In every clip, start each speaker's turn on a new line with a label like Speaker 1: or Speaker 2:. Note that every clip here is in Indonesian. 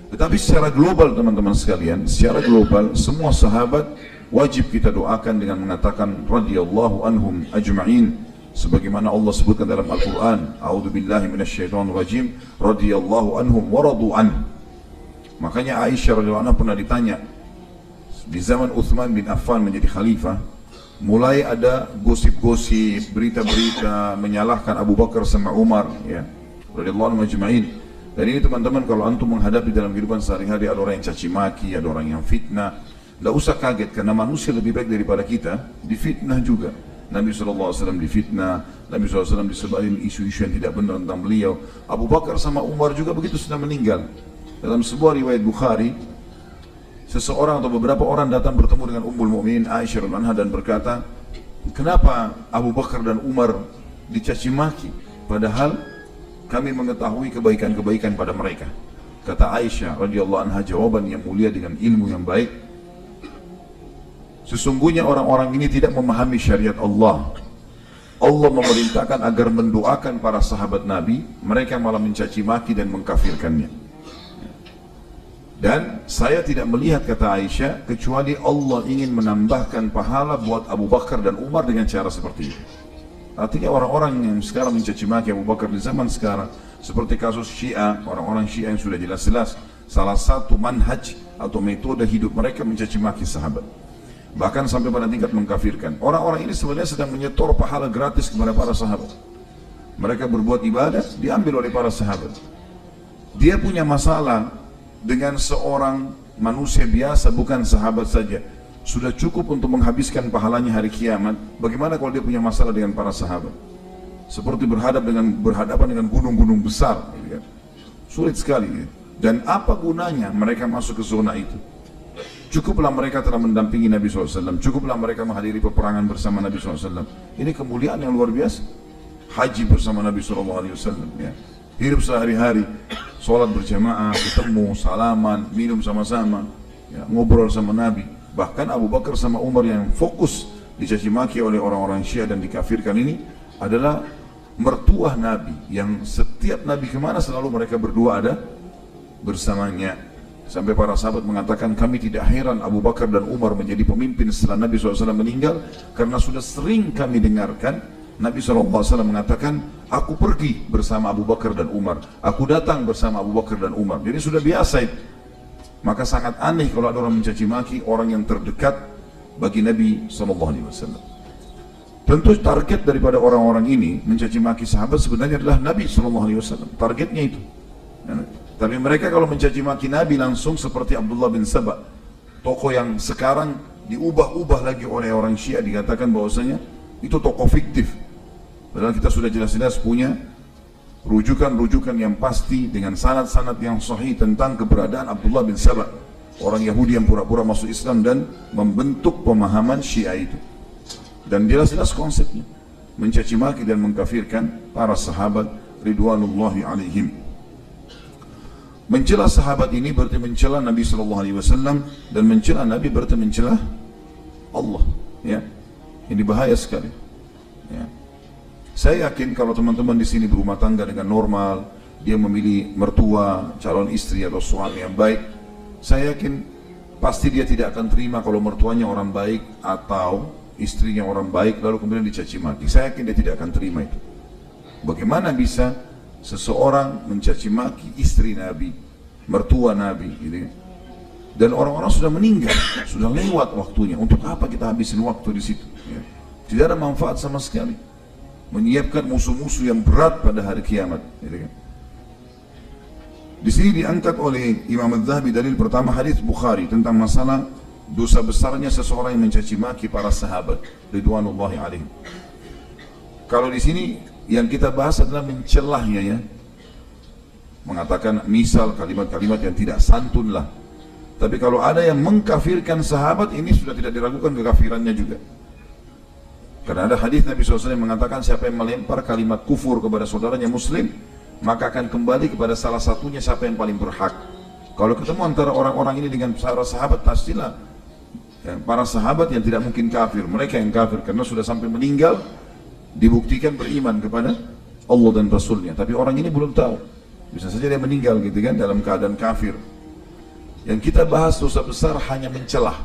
Speaker 1: Tetapi secara global teman-teman sekalian, secara global semua sahabat wajib kita doakan dengan mengatakan radhiyallahu anhum ajma'in, sebagaimana Allah sebutkan dalam Al-Quran, a'udzubillahi minasyaitonir rajim, radhiyallahu anhum wa radu an. Makanya Aisyah radhiyallahu anha pernah ditanya di zaman Uthman bin Affan menjadi khalifah, mulai ada gosip-gosip, berita-berita menyalahkan Abu Bakar sama Umar, ya, radhiyallahu anhum ajma'in. Dan ini teman-teman, kalau antum menghadapi dalam kehidupan sehari-hari ada orang yang caci maki, ada orang yang fitnah, tidak usah kaget karena manusia lebih baik daripada kita, difitnah juga. Nabi SAW difitnah, Nabi SAW disebarin isu-isu yang tidak benar tentang beliau. Abu Bakar sama Umar juga begitu sudah meninggal. Dalam sebuah riwayat Bukhari, seseorang atau beberapa orang datang bertemu dengan Ummul Mukminin Aisyah radhiyallahu anha dan berkata, kenapa Abu Bakar dan Umar dicaci maki, padahal kami mengetahui kebaikan-kebaikan pada mereka. Kata Aisyah radhiyallahu anha jawaban yang mulia dengan ilmu yang baik, sesungguhnya orang-orang ini tidak memahami syariat Allah. Allah memerintahkan agar mendoakan para sahabat Nabi, mereka malah mencaci maki dan mengkafirkannya. Dan saya tidak melihat, kata Aisyah, kecuali Allah ingin menambahkan pahala buat Abu Bakar dan Umar dengan cara seperti itu. Artinya orang-orang yang sekarang mencaci maki Abu Bakar di zaman sekarang, seperti kasus Syiah, orang-orang Syiah yang sudah jelas-jelas salah satu manhaj atau metode hidup mereka mencaci maki sahabat, bahkan sampai pada tingkat mengkafirkan. Orang-orang ini sebenarnya sedang menyetor pahala gratis kepada para sahabat. Mereka berbuat ibadah diambil oleh para sahabat. Dia punya masalah dengan seorang manusia biasa, bukan sahabat saja, sudah cukup untuk menghabiskan pahalanya hari kiamat. Bagaimana kalau dia punya masalah dengan para sahabat? Seperti berhadapan dengan gunung-gunung besar, gitu kan? Sulit sekali, gitu. Dan apa gunanya mereka masuk ke zona itu? Cukuplah mereka telah mendampingi Nabi SAW, cukuplah mereka menghadiri peperangan bersama Nabi SAW. Ini kemuliaan yang luar biasa. Haji bersama Nabi SAW, ya. Hidup sehari-hari, sholat berjamaah, ketemu, salaman, minum sama-sama, ya, ngobrol sama Nabi. Bahkan Abu Bakar sama Umar yang fokus dicaci maki oleh orang-orang Syiah dan dikafirkan ini adalah mertua Nabi, yang setiap Nabi kemana selalu mereka berdua ada bersamanya. Sampai para sahabat mengatakan, kami tidak heran Abu Bakar dan Umar menjadi pemimpin setelah Nabi SAW meninggal, karena sudah sering kami dengarkan Nabi SAW mengatakan, aku pergi bersama Abu Bakar dan Umar, aku datang bersama Abu Bakar dan Umar. Jadi sudah biasa itu. Maka sangat aneh kalau ada orang mencaci maki orang yang terdekat bagi Nabi SAW. Tentu target daripada orang-orang ini mencaci maki sahabat sebenarnya adalah Nabi SAW. Targetnya itu. Tapi mereka kalau mencaci maki Nabi langsung seperti Abdullah bin Saba, tokoh yang sekarang diubah-ubah lagi oleh orang Syiah, dikatakan bahwasanya itu tokoh fiktif. Padahal kita sudah jelas-jelas punya rujukan-rujukan yang pasti dengan sanad-sanad yang sahih tentang keberadaan Abdullah bin Saba, orang Yahudi yang pura-pura masuk Islam dan membentuk pemahaman Syiah itu. Dan jelas-jelas konsepnya mencaci maki dan mengkafirkan para sahabat ridwanullahi alaihim. Mencela sahabat ini berarti mencela Nabi SAW, dan mencela Nabi berarti mencela Allah, ya. Ini bahaya sekali, ya. Saya yakin kalau teman-teman di sini berumah tangga dengan normal, dia memilih mertua, calon istri atau suami yang baik, saya yakin pasti dia tidak akan terima kalau mertuanya orang baik atau istrinya orang baik lalu kemudian dicaci maki. Saya yakin dia tidak akan terima itu. Bagaimana bisa seseorang mencaci maki istri Nabi, mertua Nabi, gitu ya? Dan orang-orang sudah meninggal, sudah lewat waktunya. Untuk apa kita habisin waktu di situ? Ya. Tidak ada manfaat sama sekali. Menyiapkan musuh-musuh yang berat pada hari kiamat, gitu kan? Di sini diangkat oleh Imam Az-Zahabi dalil pertama hadis Bukhari tentang masalah dosa besarnya seseorang yang mencaci maki para sahabat ridwanullahi alaihim. Kalau di sini yang kita bahas adalah mencelahnya, ya. Mengatakan misal kalimat-kalimat yang tidak santun lah. Tapi kalau ada yang mengkafirkan sahabat, ini sudah tidak diragukan kekafirannya juga. Karena ada hadis Nabi SAW yang mengatakan, siapa yang melempar kalimat kufur kepada saudaranya muslim, maka akan kembali kepada salah satunya siapa yang paling berhak. Kalau ketemu antara orang-orang ini dengan para sahabat, pastilah ya, para sahabat yang tidak mungkin kafir, mereka yang kafir karena sudah sampai meninggal dibuktikan beriman kepada Allah dan Rasulnya. Tapi orang ini belum tahu, bisa saja dia meninggal gitu kan dalam keadaan kafir. Yang kita bahas dosa besar hanya mencelah.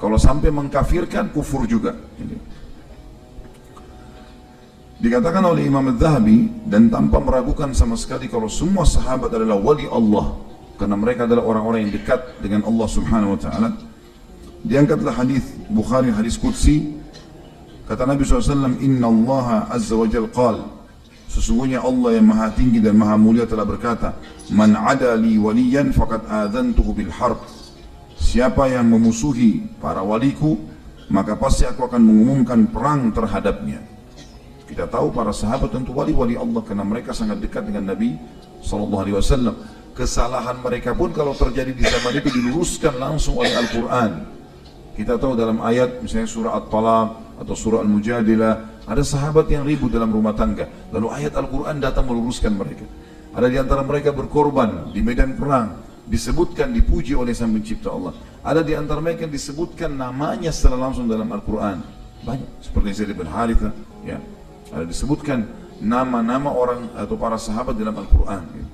Speaker 1: Kalau sampai mengkafirkan, kufur juga. Dikatakan oleh Imam Al-Zahabi, dan tanpa meragukan sama sekali kalau semua sahabat adalah wali Allah, karena mereka adalah orang-orang yang dekat dengan Allah Subhanahu wa Ta'ala. Diangkatlah hadis Bukhari, hadis Qudsi, kata Nabi SAW, Inna Allah Azza wa Jal qal, sesungguhnya Allah yang maha tinggi dan maha mulia telah berkata, Man ada li waliyan faqad adhantuhu bil harb. Siapa yang memusuhi para waliku, maka pasti aku akan mengumumkan perang terhadapnya. Kita tahu para sahabat tentu wali-wali Allah karena mereka sangat dekat dengan Nabi SAW. Kesalahan mereka pun kalau terjadi di zaman itu diluruskan langsung oleh Al-Quran. Kita tahu dalam ayat misalnya surah At-Talaq atau surah Al-Mujadilah, ada sahabat yang ribut dalam rumah tangga, lalu ayat Al-Quran datang meluruskan mereka. Ada di antara mereka berkorban di medan perang, disebutkan, dipuji oleh Sang Pencipta Allah. Ada di antara mereka yang disebutkan namanya secara langsung dalam Al-Quran. Banyak, seperti Zaid bin Harithah, ya. Ada disebutkan nama-nama orang atau para sahabat dalam Al-Quran. Ya.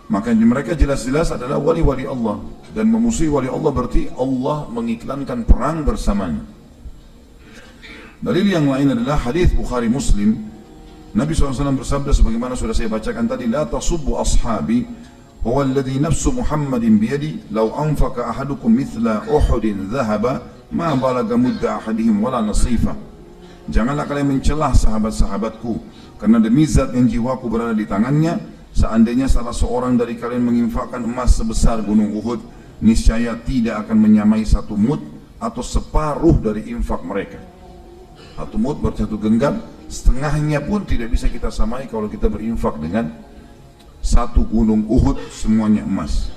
Speaker 1: Maka mereka jelas-jelas adalah wali-wali Allah, dan memusuhi wali Allah berarti Allah mengiklankan perang bersamanya. Dalil yang lain adalah hadis Bukhari Muslim. Nabi SAW bersabda sebagaimana sudah saya bacakan tadi, La tasubbu ashabi, huwa alladhi nafsu Muhammadin biyadi, law anfaqa ahadukum mithla Uhudin dhahaba, ma balaga mudda ahadihim wala nasifa. Janganlah kalian mencelah sahabat-sahabatku, karena demi zat yang jiwaku berada di tangannya, seandainya salah seorang dari kalian menginfakkan emas sebesar gunung Uhud, niscaya tidak akan menyamai satu mud atau separuh dari infak mereka. Satu mud bersatu genggam, setengahnya pun tidak bisa kita samai kalau kita berinfak dengan satu gunung Uhud semuanya emas.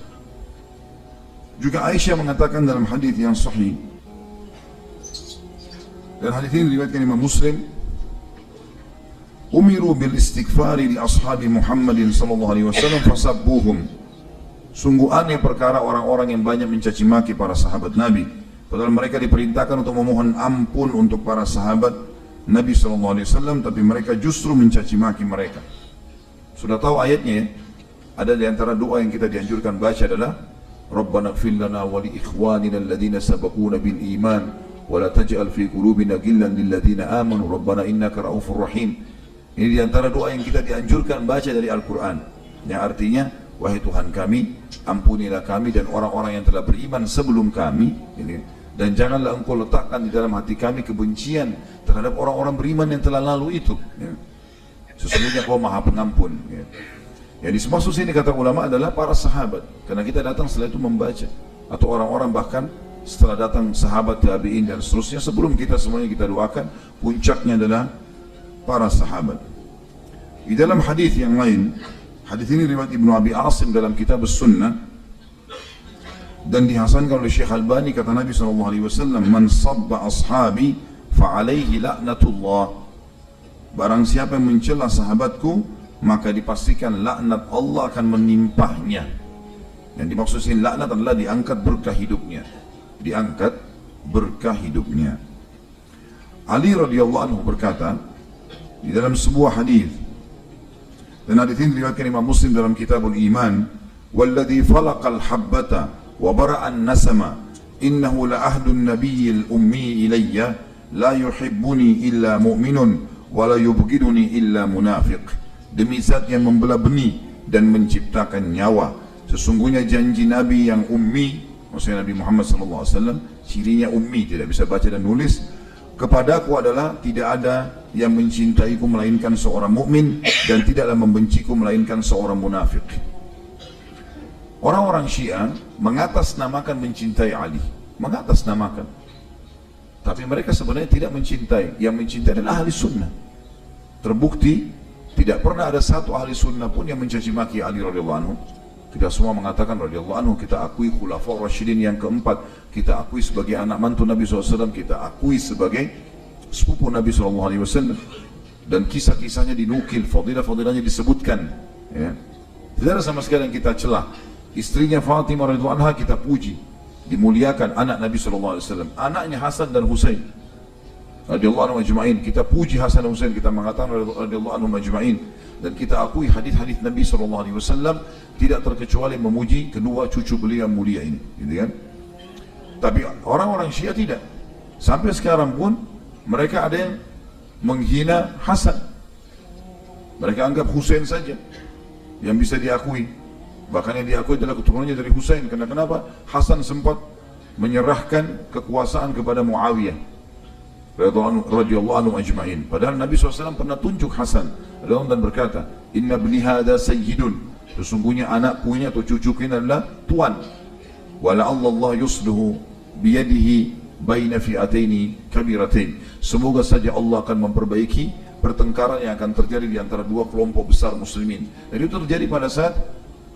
Speaker 1: Juga Aisyah mengatakan dalam hadis yang sahih, dan hadis ini diriwayatkan Imam Muslim, umiru bil istighfari li ashabi Muhammadin sallallahu alaihi wasallam fasabbuhum. Sungguh aneh perkara orang-orang yang banyak mencaci maki para sahabat Nabi, padahal mereka diperintahkan untuk memohon ampun untuk para sahabat Nabi sallallahu alaihi wasallam, tapi mereka justru mencaci maki mereka. Sudah tahu ayatnya ya? Ada di antara doa yang kita dianjurkan baca adalah Rabbana ighfir lana wa li ikhwanina alladhina sabaquna bil iman wa la taj'al fi qulubina ghillan lil ladzina amanu rabbana innaka raufur rahim. Ini di antara doa yang kita dianjurkan baca dari Al-Quran, yang artinya, wahai Tuhan kami, ampunilah kami dan orang-orang yang telah beriman sebelum kami, dan janganlah engkau letakkan di dalam hati kami kebencian terhadap orang-orang beriman yang telah lalu itu. Sesungguhnya kau maha pengampun. Yang dimaksud sini kata ulama adalah para sahabat, karena kita datang setelah itu membaca, atau orang-orang bahkan setelah datang sahabat, tabi'in dan seterusnya, sebelum kita semuanya kita doakan, puncaknya adalah para sahabat. Di dalam hadis yang lain, hadis ini riwayat Ibnu Abi Asim dalam kitab As-Sunnah, dan dihasankan oleh Syekh Albani, kata Nabi SAW, Man sabba ashabi fa'alaihi la'natullah. Barang siapa yang mencela sahabatku, maka dipastikan laknat Allah akan menimpahnya. Yang dimaksud sini laknat adalah diangkat berkah hidupnya. Diangkat berkah hidupnya. Ali radhiyallahu anhu berkata di dalam sebuah hadis, dan hadis ini diriwayatkan Imam Muslim dalam Kitabul Iman, Walladhi falaqal habbata wa bara'an nasama innahu la ahdun nabiyyil ummi ilayya la yuhibbuni illa mu'minun wa la yubghiduni illa munafiq. Demi zat yang membelah benih dan menciptakan nyawa, sesungguhnya janji Nabi yang ummi, maksudnya Nabi Muhammad SAW, cirinya ummi, tidak bisa baca dan nulis, kepadaku adalah tidak ada yang mencintaiku melainkan seorang mukmin, dan tidaklah membenciku melainkan seorang munafik. Orang-orang Syiah mengatasnamakan mencintai Ali, mengatasnamakan, tapi mereka sebenarnya tidak mencintai. Yang mencintai adalah ahli sunnah. Terbukti tidak pernah ada satu ahli sunnah pun yang mencaci maki Ali radhiyallahu anhu. Kita semua mengatakan radhiyallahu anhu, kita akui khulafaur rasyidin yang keempat, kita akui sebagai anak mantu Nabi SAW, kita akui sebagai sepupu Nabi SAW, dan kisah-kisahnya dinukil, fadilah-fadilahnya disebutkan, ya. Tidak ada sama sekali yang kita celah. Istrinya Fatimah radhiyallahu anha kita puji, dimuliakan, anak Nabi SAW, anaknya Hasan dan Husain. radhiyallahu anhum ajma'in. Kita puji Hasan dan Husain, kita mengatakan radhiyallahu anhum ajma'in, dan kita akui hadis-hadis Nabi SAW tidak terkecuali memuji kedua cucu beliau yang mulia ini, gitu kan? Tapi orang-orang Syiah tidak. Sampai sekarang pun mereka ada yang menghina Hasan. Mereka anggap Husain saja yang bisa diakui. Bahkan yang diakui adalah keturunannya dari Husain. Kenapa? Hasan sempat menyerahkan kekuasaan kepada Muawiyah radhiyallahu anhu ajma'in. Padahal Nabi SAW pernah tunjuk Hasan dan berkata, Inna bni hadha sayyidun, sesungguhnya anakku ini atau cucuku ini adalah tuan. Wala Allah yusluhu biyadihi baina fi'ataini kabiratain. Semoga saja Allah akan memperbaiki pertengkaran yang akan terjadi di antara dua kelompok besar muslimin. Dan itu terjadi pada saat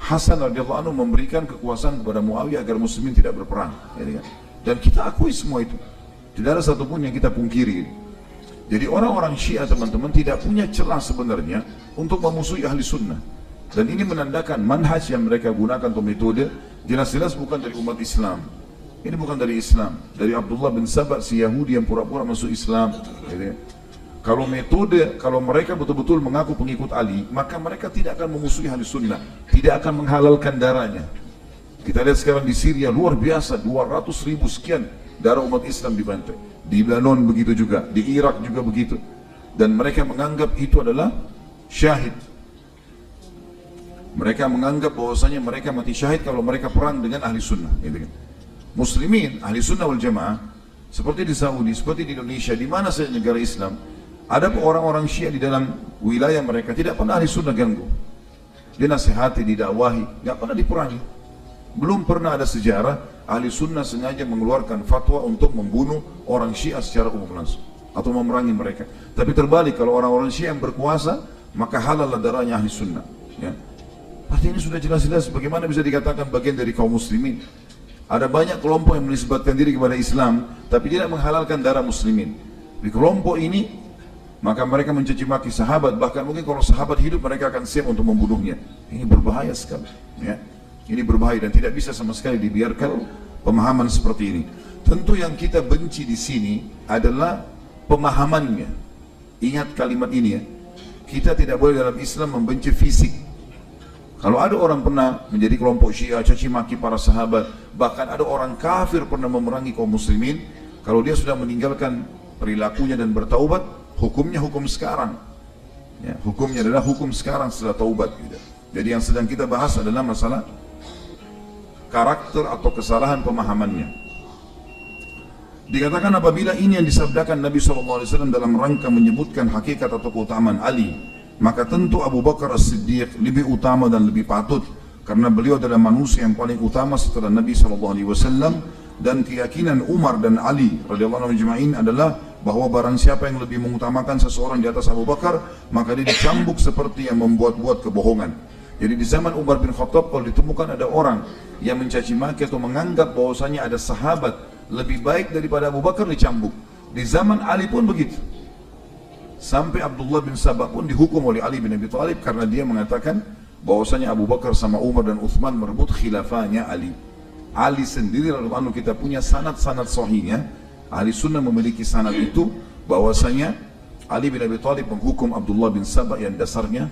Speaker 1: Hasan radhiyallahu anhu memberikan kekuasaan kepada Muawiyah agar muslimin tidak berperang, ya kan? Dan kita akui semua itu. Tidak ada satupun yang kita pungkiri. Jadi orang-orang Syiah, teman-teman, tidak punya celah sebenarnya untuk memusuhi ahli sunnah. Dan ini menandakan manhaj yang mereka gunakan atau metode jelas-jelas bukan dari umat Islam. Ini bukan dari Islam, dari Abdullah bin Saba, si Yahudi yang pura-pura masuk Islam, ya kan? Kalau mereka betul-betul mengaku pengikut Ali, maka mereka tidak akan memusuhi ahli sunnah, tidak akan menghalalkan darahnya. Kita lihat sekarang di Syria, luar biasa, 200.000 sekian darah umat Islam dibantai. Di Lebanon begitu juga, di Irak juga begitu. Dan mereka menganggap itu adalah syahid. Mereka menganggap bahwasanya mereka mati syahid kalau mereka perang dengan ahli sunnah, gitu kan? Muslimin, ahli sunnah wal jamaah, seperti di Saudi, seperti di Indonesia, di mana saja negara Islam, ada orang-orang Syiah di dalam wilayah mereka tidak pernah ahli sunnah ganggu. Dinasihati, didakwahi, nggak pernah diperangi. Belum pernah ada sejarah ahli sunnah sengaja mengeluarkan fatwa untuk membunuh orang Syiah secara umum langsung atau memerangi mereka. Tapi terbalik, kalau orang-orang Syiah yang berkuasa, maka halal darahnya ahli sunnah, ya. Artinya ini sudah jelas-jelas bagaimana bisa dikatakan bagian dari kaum muslimin. Ada banyak kelompok yang menisbatkan diri kepada Islam tapi tidak menghalalkan darah muslimin. Di kelompok ini maka mereka mencaci maki sahabat, bahkan mungkin kalau sahabat hidup mereka akan siap untuk membunuhnya. Ini berbahaya sekali, ya. Ini berbahaya dan tidak bisa sama sekali dibiarkan pemahaman seperti ini. Tentu yang kita benci di sini adalah pemahamannya. Ingat kalimat ini, ya. Kita tidak boleh dalam Islam membenci fisik. Kalau ada orang pernah menjadi kelompok Syiah, caci maki para sahabat, bahkan ada orang kafir pernah memerangi kaum muslimin, kalau dia sudah meninggalkan perilakunya dan bertaubat, hukumnya hukum sekarang, ya, hukumnya adalah hukum sekarang setelah taubat, gitu. Jadi yang sedang kita bahas adalah masalah karakter atau kesalahan pemahamannya. Dikatakan apabila ini yang disabdakan Nabi SAW dalam rangka menyebutkan hakikat atau keutamaan Ali, maka tentu Abu Bakar As-Siddiq lebih utama dan lebih patut, karena beliau adalah manusia yang paling utama setelah Nabi SAW. Dan keyakinan Umar dan Ali radhiyallahu anhum ajma'in adalah bahwa barang siapa yang lebih mengutamakan seseorang di atas Abu Bakar, maka dia dicambuk seperti yang membuat-buat kebohongan. Jadi di zaman Umar bin Khattab, kalau ditemukan ada orang yang mencaci maki atau menganggap bahwasanya ada sahabat lebih baik daripada Abu Bakar, dicambuk. Di zaman Ali pun begitu. Sampai Abdullah bin Sabah pun dihukum oleh Ali bin Abi Thalib karena dia mengatakan bahwasanya Abu Bakar sama Umar dan Uthman merebut khilafahnya Ali. Ali sendiri radhiyallahu anhu, kita punya sanad-sanad sahihnya. Ahli sunnah memiliki sanad itu bahwasanya Ali bin Abi Thalib menghukum Abdullah bin Sabah yang dasarnya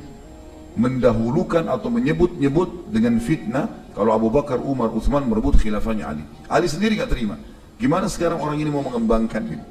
Speaker 1: mendahulukan atau menyebut-nyebut dengan fitnah kalau Abu Bakar, Umar, Uthman merebut khilafahnya Ali. Ali sendiri gak terima. Gimana sekarang orang ini mau mengembangkan ini?